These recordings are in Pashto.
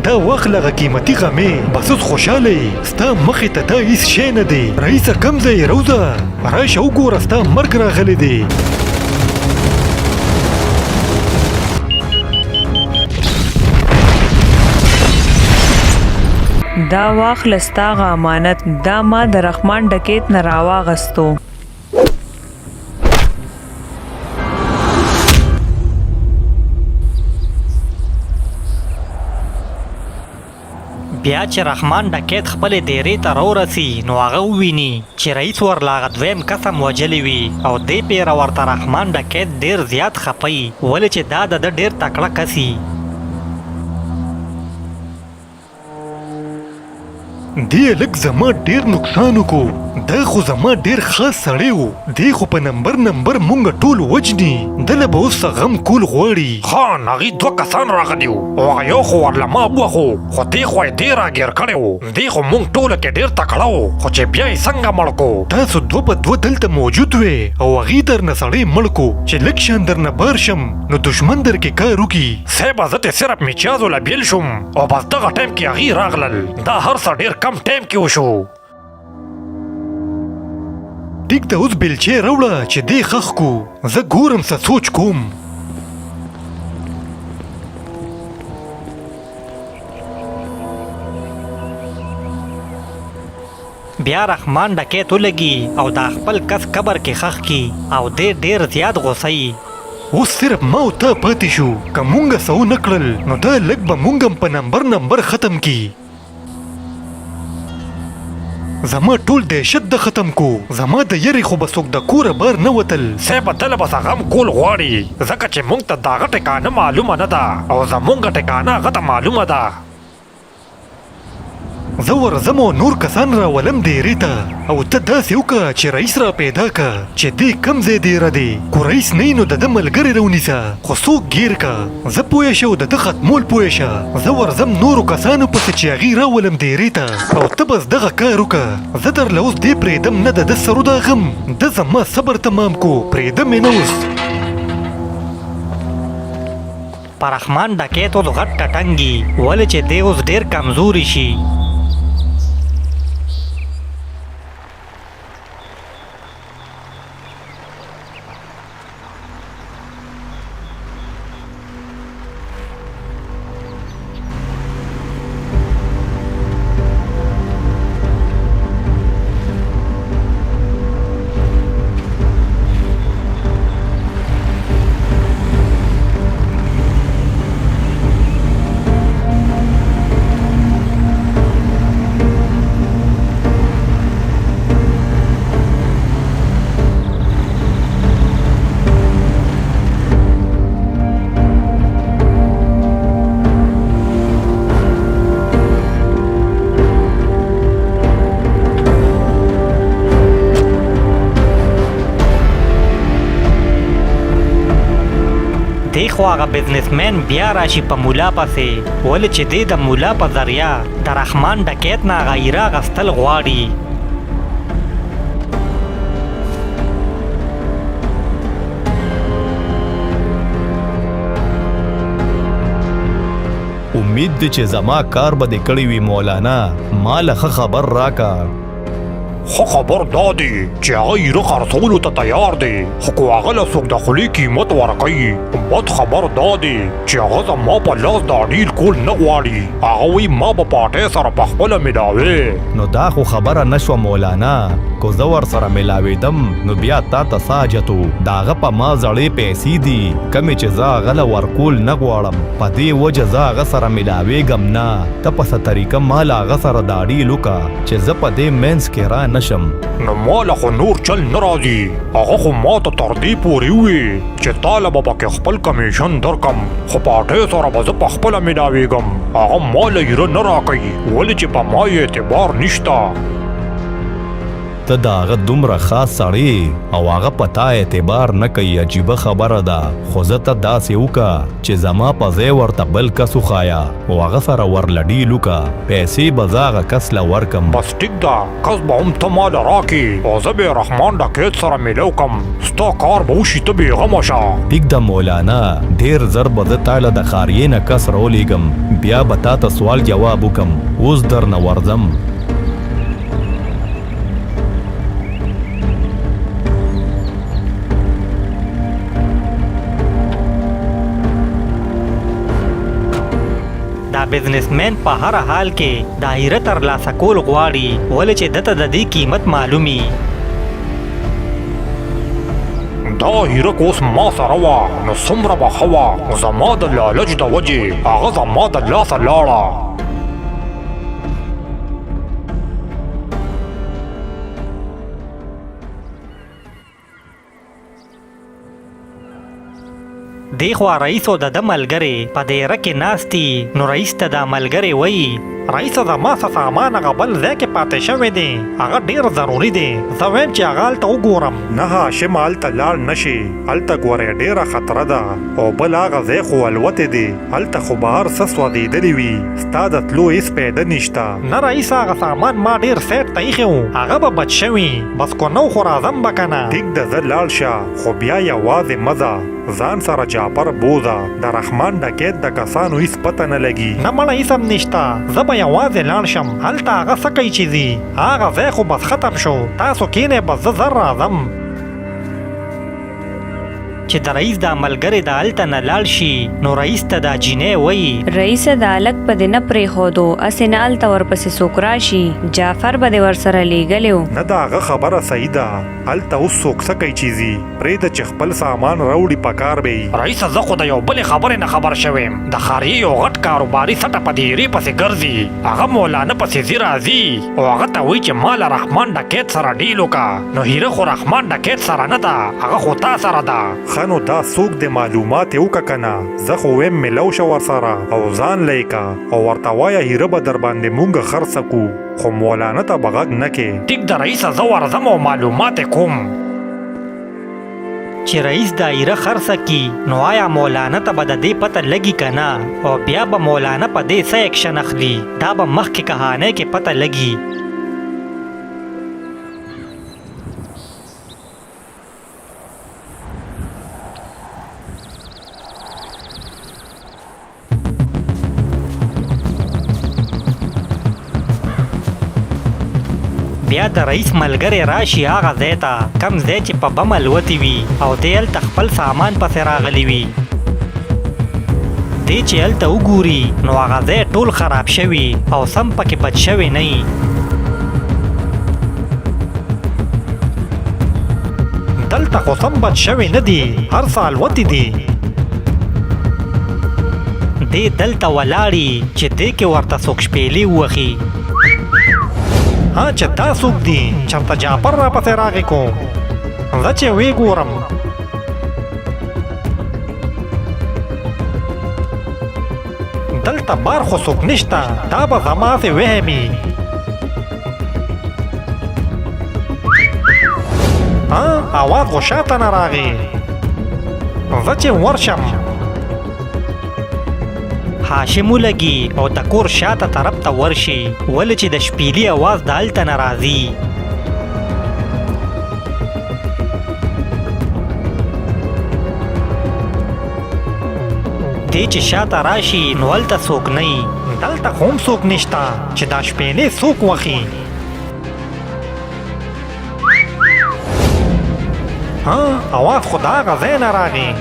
دا واخلغه قیمتي غمې بس اوس خوشحاله ستا مخې ته دا هیڅ شی نه دی. رئیسه کم ځای روزه راشه وګوره ستا مرګ راغلی دی. دا واخله ستا غ امانت. دا ما د رحمان ډکیت نه راواغستو. بیا چې رحمان ډکیت خپل دیرې ته راورسي نو هغه وویني چې رئیس ورله هغه دویم قسم وجلی وي او دې پیره ورته رحمان ډکیت ډیر زیات خپي ولې چې دا د ډیر تکړه کسي. دې لږ زما ډیر نقصان وکړو. دا خو زما ډیر خاص سړی و. دی خو په نمبر مونږ ټول وجني. دله به اوس غم کول غواړي. خان هغې 2 کسان راغلي وو او هغه یو خو ورله ما ووهو خو دی خو یې ډېر راګیر کړی و. دی خو مونږ ټوله کې ډېر تکړه و خو چې بیا یې څنګه مړ کړو. تاسو 2 په 2 دلته موجود وې او هغې درنه سړی مړ کړو چې لږ شان درنه بار شم نو دښمن در کې کار وکړي. صاحبه زه ترې صرف میچازو له بیل شوم او بس دغه ټایم کې هغې راغلل. دا هر څه ډېر کم ټایم کې وشو. ټیک ته اوس بیلچې راوړه چې دی خښ کو. زه ګورم څه سوچ کوم. بیا رحمان ډکیت ولګي او دا خپل کس قبر کې خښ کی او دی ډیر زیات غوسه یي. اوس صرف ما او ته پاتې شو. که مونږ څه ونه کړل نو دا لږ به مونږ هم په نمبر ختم کی. زما ټول دهشت د ختم کو. زما د یری خو به څوک د کوره بار نه وتل. صاحبه دله بس غم کول غواړي ځکه چې مونږ ته د هغه ټکانه معلومه نه ده او زمونږ ټکانه هغه ته معلومه ده. زه ورځم او نور کسان راولم دیرې ته او ته داسې وکړه چې رئیس را پیدا که چې دی کم ځای دیره دی. کو رئیس نه وي نو د ده ملګرې راونیسه خو څوک ګیر که. زه پوه شه او د ده ختمول پوه شه. زه ورځم نورو کسانو پسې چې هغې راولم دیرې ته او ته بس دغه کار وکړه. زه درله اوس دې پرېږدم نه د ده سرو دا غم. ده زما صبر تمام کو پرېږدم یې نه اوس. پر رحمان ډکیت اوس غټ ټټنګي ولې چې دی اوس ډیر کمزوري شي. دی خو هغه بزنسمن بیا راشي په مولا پسې ولې چې دی د مولا په ذریعه د رحمان ډکیت نه هغه ایره اخیستل غواړي. امید دی چې زما کار به دې کړی وي مولانا. ما له ښه خبر راکه. خو خبر دا دی چې هغه ایره خرڅولو ته تیار دی خو که هغه له څوک د خولې قیمت ورکوي. بد خبر دا دی چې هغه زما په لاس دا ډیل کول نه غواړي. هغه وایي ما به پاټۍ سره پخپله ملاوې. نو دا خو خبره نه شوه مولانا. کو زه ورسره ملاوېدم نو بیا تا ته څه حاجت و. د هغه په ما زړې پیسې دي کمې چې زه هغه له ورکول نه غواړم. په دې وجه زه هغه سره ملاوېږم نه. ته په څه طریقه ما له هغه سره دا ډیل وکړه چې زه په دې منځ کې را نشم. نو ما له خو نور چل نه راځي. هغه خو ما ته تر دې پورې وویل چې تاله به پکې خپل کمیشن درکم خو پاټۍ سره به زه پخپله ملاوېږم. هغه ما له ایره نه راکوي ولې چې په ما یې اعتبار نشته. ته د هغه دومره خاص سړی او هغه پتا اعتبار نه کوي عجیبه خبره ده خو زه ته داسې وکړه چې زما په ځای ورته بل کس وښایه او هغه سره ورله ډیل وکړه پیسې به زه هغه کس له ورکم بس ټیک ده کس به هم ته مال راکې او زه به رحمان ډکیت سره میلو کم ستا کار به وشي ته بېغمه شه ټیک ده مولانا ډیر زر به زه تاله د خاریې نه کس راولېږم بیا به تا ته سوال جواب وکم اوس درنه ورځم دا بزنسمن په هر حال کې د هیره ترلاسه کول غواړي ولې چې دته د دې قیمت معلومي دا هیرک اوس ما سره وه نو څومره به ښه وه زما د لالچ د وجې هغه زما د لاسه لاړه دی خوا رئیس او د ده ملګرې په دیره کې ناستي نو رئیس ته دا ملګرې وایي رئیس زما څه سامان هغه بل ځای کې پاتې شوی دی هغه ډیر ضروري دی زه وایم چې هغه هلته وګورم نه هاشم هلته لاړ نشي هلته ګورې ډیره خطره ده او بل هغه ځای خو الوتې دی هلته خو بهر څه سوځېدلي وي ستا د تلو هېڅ پیدا نشته نه رئیس هغه سامان ما ډیر سیټ ته ایښی و هغه به بچ شوي بس کو نو خو راځم به که نه ټیک ده زه لاړ شه خو بیا یوازې مه ځه ځان سره جعفر بوزه د رحمان ډکیت د کسانو هېڅ پته نه لګي نه مړه هېڅ هم نشته زه به یوازې لاړ شم هلته هغه څه کوي چې ځي هغه ځای خو بس ختم شو تاسو کینئ بس زه زر راځم چې د رئیس دا ملګری د هلته نه لاړ شي نو رئیس ته دا جینۍ وایي رئیس دا هلک په دې نه پرېښودو هسې نه هلته ورپسې څوک راشي جعفر به دې ورسره لیږلی و نه د هغه خبره صحیح ده هلته اوس څوک څه کوي چې ځي پرېږده چې خپل سامان راوړي په کار به یي رئیسه زه خو د یو بلې خبرې نه خبر شوی یم د ښاریې یو غټ کاروباري سټه په دې هیرې پسې ګرځي هغه مولانا پسې ځي راځي او هغه ته وایي چې ما له رحمان ډکیت سره ډیل وکړه نو هیره خو رحمان ډکیت سره نه ده هغه خو تا سره ده ښه نو دا څوک د معلومات یې وکړه که نه زه خو ویم میلو شه ورسره او ځان لی که او ورته وایه هیره به در باندې مونږ خرڅه کړو خو مولانا ته به غږ نه کې ټیک د رئیسه زه ورځم او معلومات یې کوم چې رئیس دا هیره خرڅه کي نو آیا مولانا ته به د دې پته لګي که نه او بیا به مولانا په دې څه ایکشن اخلي دا به مخکې کهانۍ کې پته لګي بیا د رئیس ملګری راشي هغه ځای ته کم ځای چې په بم الوتې وي او دی هلته خپل سامان پسې راغلی وي دی چې هلته وګوري نو هغه ځای ټول خراب شوي او سم پکې بچ شوی نه وي دلته خو سم بچ شوی نه دی هر څه الوتې دي دی دلته ولاړي چې دی کې ورته څوک شپېلې ووهي ها چې دا څوک دي چېرته جعفر راپسې راغی کو زه چې ویې ګورم دلته بار خو څوک نشته دا به زماسې وهم وي ها اواز خو شاته نه راغی زه چې ورشم هاشم ولګي او د کور شاته طرف ته ورشي ولې چې د شپېلي اواز د هلته نه راځي دی چې شاته راشي نو هلته څوک نه وي دلته خو هم څوک نشته چې دا شپېلې څوک وخي ها اواز خو د هغه ځای نه راغی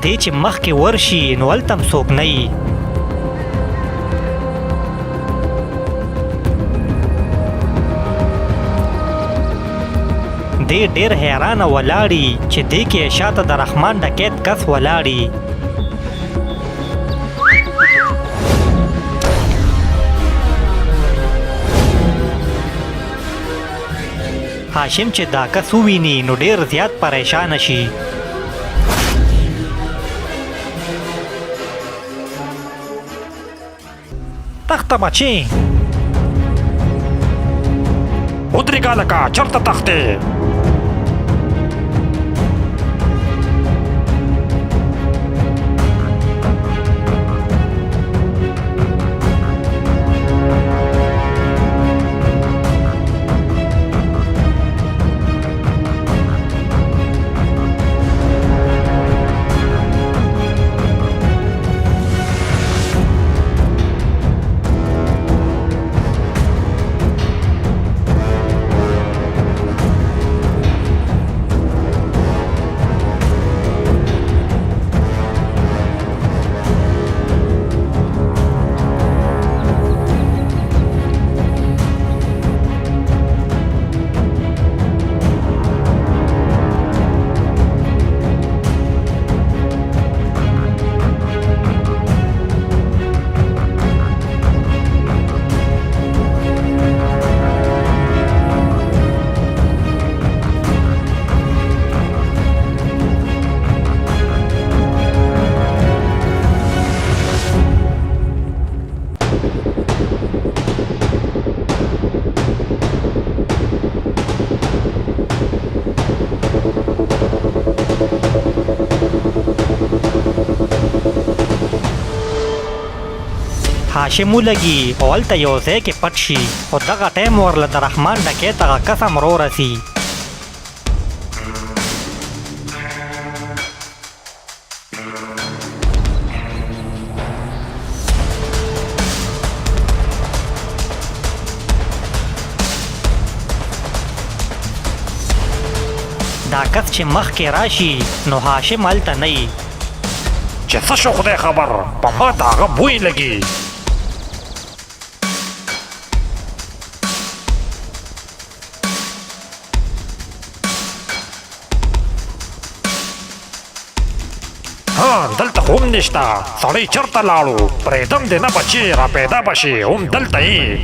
دی چې مخکې ورشي نو هلته هم څوک نه وي دی ډېر حیرانه ولاړي چې دی کې شاته د رحمان ډکیت کس ولاړي هاشم چې دا کس وویني نو ډېر زیات پریشانه شي بچې. ودرېږه لکه چرته تښتې. هاشم ولګي او هلته یو ځای کې پټ شي، خو دغه ټایم ورله د رحمان ډکیت هغه قسم رورسي. دا کس چې مخکې راشي نو هاشم هلته نه وي. چې څه شو خدای خبر، په ما ته هغه بوی لګي. دلته خو هم نشته. سړی چرته لاړو؟ پرېږدم دې نه بچې را پیدا بشي، هم دلته یې.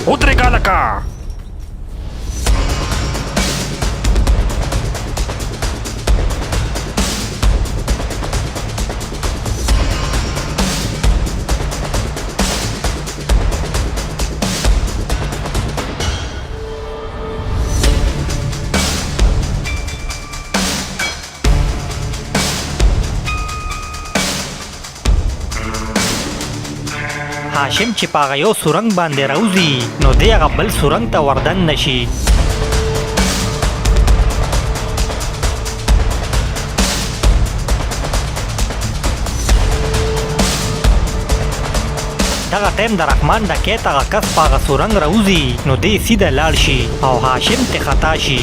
ودرېږه لکه. هاشم چې په هغه یو سورنګ باندې راوځي نو دی هغه بل سورنګ ته وردن نشي. دغه ټایم د رحمان ډکیت هغه کس په هغه سورنګ راوځي نو دی سیده لاړ شي او هاشم ترې خطا شي.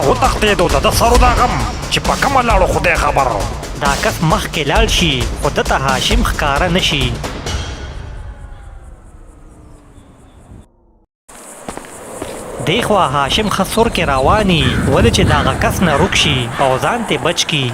وتښتېدو، د ده سرو دا غم چې په کومه لاړو خدای خبر. دا کس مخکې لاړ شي خو ده ته هاشم ښکاره نه شي. دی خوا هاشم ښه سور کې رواني ولې چې د هغه کس نه روک شي او ځان ترې بچ کي.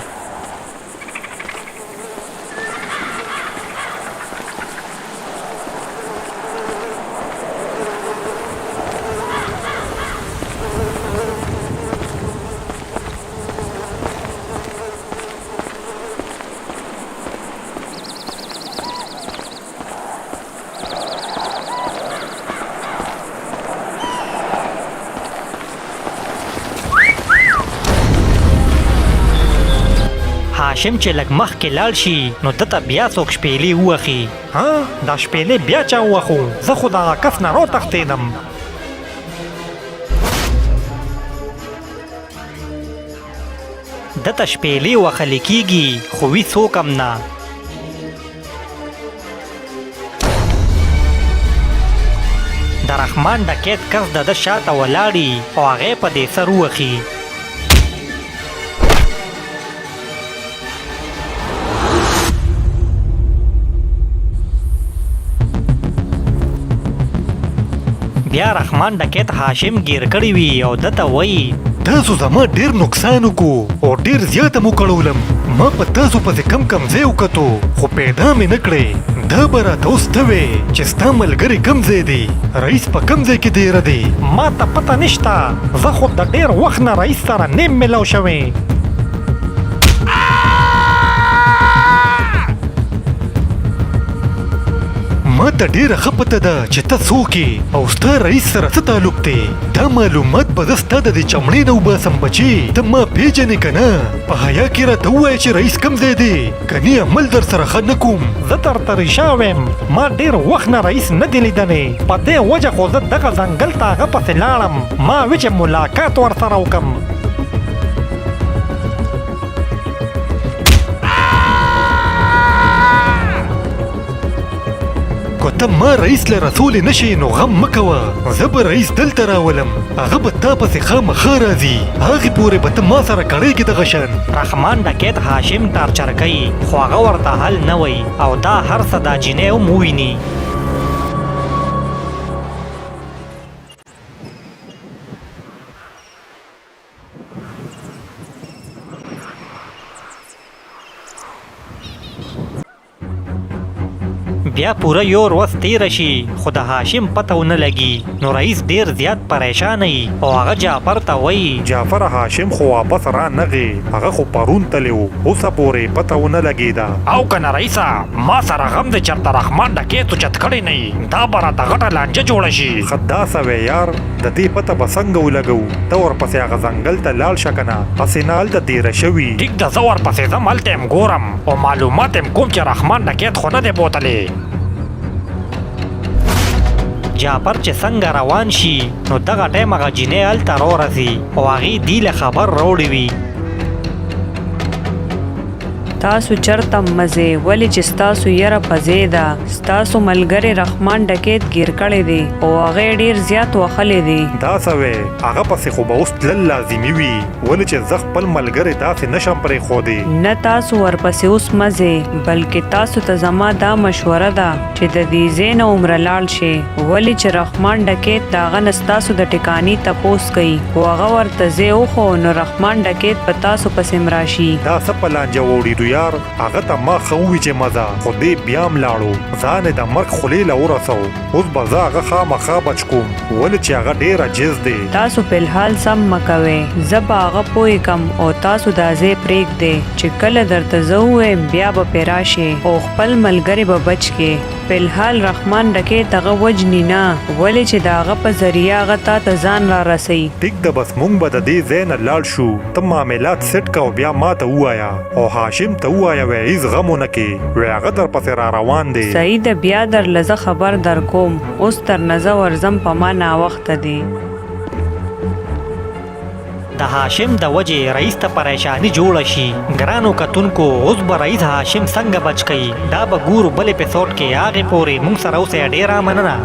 هاشم چې لږ مخکې لاړ شي نو ده ته بیا څوک شپېلې ووخي. ها دا شپېلې بیا چا ووخو؟ زه خو دغه کس نه راوتښتېدم. ده ته شپېلې وهلې کېږي خو وي څوک هم نه. د رحمان ډکیت کس د ده شاته ولاړي او هغې په دې سر ووخي. بیا رحمان ډکیت هاشم گیر کړی وي او دته وایي تاسو زما ډیر نقصان وکړو او ډیر زیاته مو کړولم. ما په تاسو پسې کم ځای وکتو خو پیدا مې نه کړې. دا به راته اوس ته وې چې ستا ملګری کم ځای دی، رئیس په کم ځای کې دیره دی؟ ما ته پته نشته، زه خو د ډیر وخت نه رئیس سره نیم ملو شوی. ما ته ډیره ښه پته ده چې ته څوک یې او ستا رئیس سره څه تعلق دی. دا معلومات به زه ستا د دې چمړې نه وباسم بچې. ته ما پیژنې که نه؟ په حیا کې راته ووایه چې رئیس کم ځای دی، کني عمل در سره ښه نه کوم. زه درته ریشا ویم، ما ډیر وخت نه رئیس نه دی لیدلی، په دې وجه خو زه دغه ځنګل ته هغه پسې لاړم. ما وی چې ملاقات ورسره وکړم. که ته ما رئیس له رسولې نه شې نو غم مه کوه، زه به رئیس دلته راولم، هغه به تا پسې خامخا راځي، هغې پورې به ته ما سره کړېږي دغه شان. رحمان ډکیت هاشم ټارچر کوي خو هغه ورته حل نه وایي او دا هر څه دا جینۍ هم وویني. بیا پوره یو ورځ تیره شي خو د هاشم پته ونه لګي. نو رئیس ډیر زیات پریشان وي او هغه جعفر ته وایي جعفر هاشم خو واپس را نغی، هغه خو پرون تلی و، اوسه پورې پته ونه لګېده. او کنه رئیسه ما سره غم دی چېرته رحمان ډکیت اوچت کړی نه وي، دا به راته غټه لانجه جوړه شي. ښه داسه وی یار، د دې پته به څنګه ولګو؟ ته ورپسې هغه ځنګل ته لاړ شه که نه، هسې نه هلته تېره شوي. ټیک ده، زه ورپسې ځم، هلته یم ګورم او معلومات یم کوم چې رحمان ډکیت خو نه دی بوتلی. جعفر چې څنګه روان شي نو دغه ټایم هغه جینۍ هلته راورسي او هغې دې له خبر راوړی وي. تاسو چرته مزه ولې چې ستاسو یره پځې ده. ستاسو ملګری رحمان ډکیت گیر کړی دی او هغه ډیر زیات وخلی دی. داسه وی هغه پسې خو به اوس تلل لازمي وي، ولې چې زه خپل ملګری داسې نشم پرېښودی. نه تاسو ورپسې اوس مزه، بلکې تاسو ته زما دا مشوره ده چې د دې ځای نه عمره لاړ شئ، ولې چې رحمان ډکیت د هغه نه ستاسو د ټکاني تپوس کوي خو هغه ورته ځای وښو نو رحمان ډکیت په تاسو پسې م راشي. دا څه په لانجه ووړېدو یار، هغه ته ما ښه ووي چې مزه، خو دې بیا م لاړو، ځان یې د مرګ خولې له ورسو. اوس به زه هغه خامخا بچ کوم، ولې چې هغه ډېر عجز دی. تاسو فلحال سم مه کوئ، زه به هغه پوه کم او تاسو دا ځای پرېږدئ چې کله درته زه ووایم بیا به پرې راشئ او خپل ملګری به بچ کړئ. فلحال رحمان ډکیت هغه وجني نه، ولې چې د هغه په ذریعه هغه تا ته ځان را رسوي. ټیک ده، بس موږ به د دې ځای نه لاړ شو، ته معاملات سیټ که او بیا ما ته ووایه او هاشم ته ووایه وی هېڅ غم ونه کړې، وی هغه درپسې را روان دی. صحیح ده، بیا درله زه خبر در کوم. اوس تر نه زه ورځم، په ما ناوخته دی. د هاشم د وجې رئیس ته پریشانی جوړه شي. ګرانو کتونکو اوس به رئیس هاشم څنګه بچ کوي دا به ګورو بل اپیسوډ کې. هغې پورې موږ سره اوسئ، ډېره مننه.